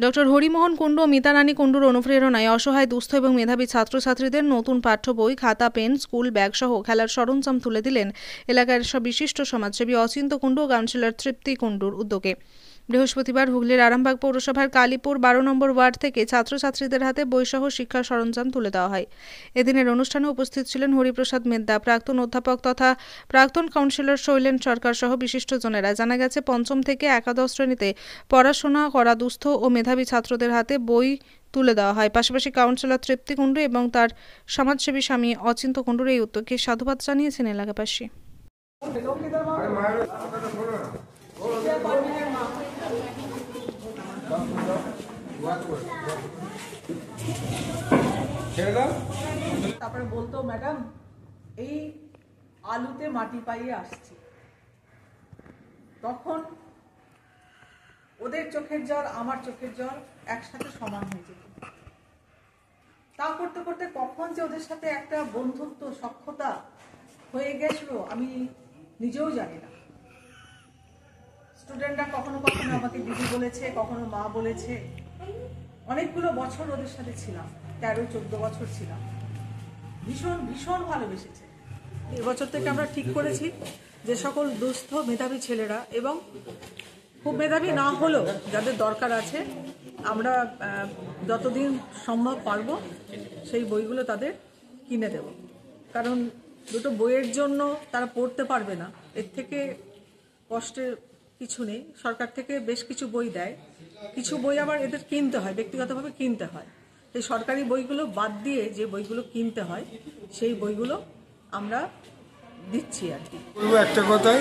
Doctor Harimohan Kundu ও মিতারানী কুণ্ডুর অনুপ্রেরণায় অসহায় দুস্থ এবং মেধাবী ছাত্রছাত্রীদের নতুন পাঠ্য বই, খাতা, পেন, স্কুল ব্যাগ সহ খেলার সরঞ্জাম তুলে দিলেন এলাকার বিশিষ্ট সমাজসেবী অচিন্ত কুণ্ডু ও কাউন্সিলর তৃপ্তি কুণ্ডুর উদ্যোগে। বৃহস্পতিবার হুগলির আরামবাগ পৌরসভার কালীপুর 12 নম্বর ওয়ার্ড থেকে ছাত্রছাত্রীদের হাতে বইসহ শিক্ষা সরঞ্জাম তুলে দেওয়া হয়। এদিনের অনুষ্ঠানে উপস্থিত ছিলেন হরিপ্রসাদ মেদ্দা, প্রাক্তন অধ্যাপক তথা প্রাক্তন কাউন্সিলর শৈলেন সরকার সহ বিশিষ্টজনেরা। জানা গেছে, পঞ্চম থেকে একাদশ শ্রেণীতে পড়াশোনা করা দুস্থ ও মেধাবী ছাত্রদের হাতে বই তুলে দেওয়া হয়। পাশাপাশি কাউন্সিলর তৃপ্তি কুণ্ডু এবং তার সমাজসেবী স্বামী অচিন্ত কুণ্ডুর এই উদ্যোগকে সাধুবাদ জানিয়েছেন এলাকাবাসী। তারপরে বলতো, ম্যাডাম এই আলুতে মাটি পাইয়ে আসছি, তখন ওদের চোখের জল আমার চোখের জল একসাথে সমান হয়ে যেত। তা করতে করতে কখন যে ওদের সাথে একটা বন্ধুত্ব সখ্যতা হয়ে গেছিল আমি নিজেও জানি না। স্টুডেন্টরা কখনো কখনো আমাকে দিদি বলেছে, কখনো মা বলেছে। অনেকগুলো বছর ওদের সাথে ছিলাম, 13-14 বছর ছিলাম। ভীষণ ভীষণ ভালোবেসেছে। এবছর থেকে আমরা ঠিক করেছি যে সকল দুস্থ মেধাবী ছেলেরা এবং খুব মেধাবী না হলেও যাদের দরকার আছে, আমরা যতদিন সম্ভব পারবো সেই বইগুলো তাদের কিনে দেব। কারণ দুটো বইয়ের জন্য তারা পড়তে পারবে না, এর থেকে কষ্টের কিছু নেই। সরকার থেকে বেশ কিছু বই দেয়, কিছু বই আবার এদের কিনতে হয়, ব্যক্তিগতভাবে কিনতে হয়। সেই সরকারি বইগুলো বাদ দিয়ে যে বইগুলো কিনতে হয় সেই বইগুলো আমরা দিচ্ছি আর কি। একটা কথাই,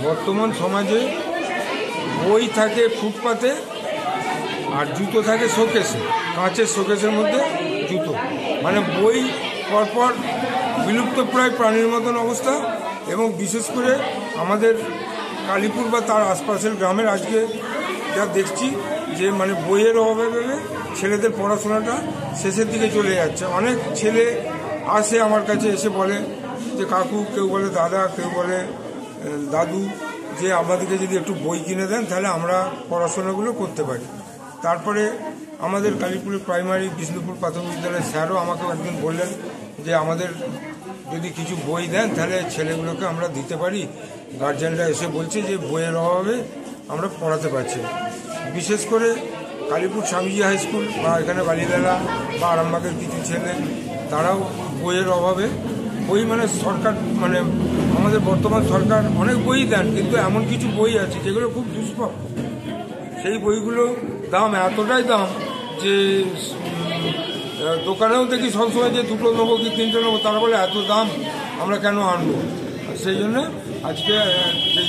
বর্তমান সমাজে বই থাকে ফুটপাতে আর জুতো থাকে শোকেসে, কাঁচের শোকেসের মধ্যে জুতো, মানে বই পরপর বিলুপ্তপ্রায় প্রাণীর মতন অবস্থা। এবং বিশেষ করে আমাদের কালীপুর বা তার আশপাশের গ্রামের আজকে যা দেখছি যে মানে বইয়ের অভাবে ছেলেদের পড়াশোনাটা শেষের দিকে চলে যাচ্ছে। অনেক ছেলে আসে আমার কাছে, এসে বলে যে কাকু, কেউ বলে দাদা, কেউ বলে দাদু, যে আমাদেরকে যদি একটু বই কিনে দেন তাহলে আমরা পড়াশোনাগুলো করতে পারি। তারপরে আমাদের কালীপুরের প্রাইমারি বিষ্ণুপুর প্রাথমিক বিদ্যালয়ের স্যারও আমাকে একদিন বললেন যে আমাদের যদি কিছু বই দেন তাহলে ছেলেগুলোকে আমরা দিতে পারি। গার্জেনরা এসে বলছে যে বইয়ের অভাবে আমরা পড়াতে পারছি না। বিশেষ করে কালীপুর স্বামীজি হাই স্কুল বা এখানে বালিদালা বা আরামবাগের কিছু ছেলে, তারাও বইয়ের অভাবে, বই মানে সরকার মানে আমাদের বর্তমান সরকার অনেক বই দেন, কিন্তু এমন কিছু বই আছে যেগুলো খুব দুষ্প্রাপ্য। সেই বইগুলো দাম এতটাই দাম যে দোকানেও দেখি সবসময় যে দুটো নেবো কি তিনটে নেবো, তারা বলে এত দাম আমরা কেন আনবো। সেই জন্য আজকে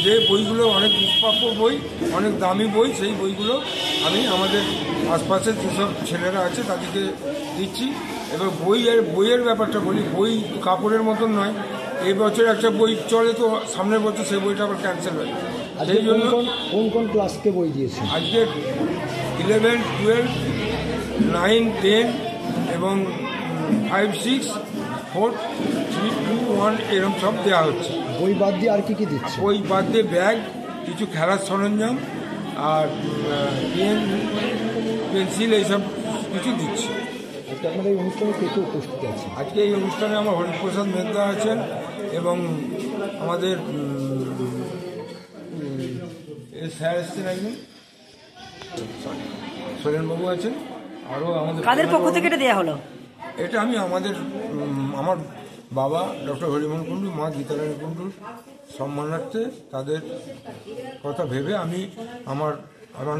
যে বইগুলো অনেক দুষ্প্রাপ্য বই, অনেক দামি বই, সেই বইগুলো আমি আমাদের আশপাশের যেসব ছেলেরা আছে তাদেরকে দিচ্ছি। এবার বইয়ের ব্যাপারটা বলি, বই কাপড়ের মতন নয়। এই বছর একটা বই চলে, তো সামনের বছর সেই বইটা আবার ক্যান্সেল হয়। সেই জন্য কোন কোন ক্লাসকে বই দিয়েছে আজকে 11, 12, 9, 10 এবং 5, 6, 4, 3, 2, 1 এরকম সব দেওয়া হচ্ছে। বই বাদ দিয়ে আর কি কি দিচ্ছে? বই বাদ দিয়ে ব্যাগ, কিছু খেলার সরঞ্জাম আর পেন, পেন্সিল, এইসব কিছু দিচ্ছি। আজকে আপনাদের এই অনুষ্ঠানে কে কে উপস্থিত আছে? আজকে এই অনুষ্ঠানে আমার হরিপ্রসাদ মেদ্দা আছেন এবং আমাদের স্যার এসছেন একজন, সোরেনবাবু আছেন, আরও আমাদের। কাদের পক্ষ থেকে এটা দেওয়া হলো? এটা আমি আমার বাবা ডক্টর হরিমোহন কুণ্ডু, মা গীতারানী কুণ্ডুর সম্মানার্থে, তাদের কথা ভেবে আমি আমার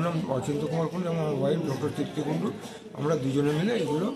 নাম অচিন্ত কুমার কুণ্ডু এবং আমার ওয়াইফ ডক্টর তৃপ্তি কুণ্ডু, আমরা দুজনে মিলে এগুলো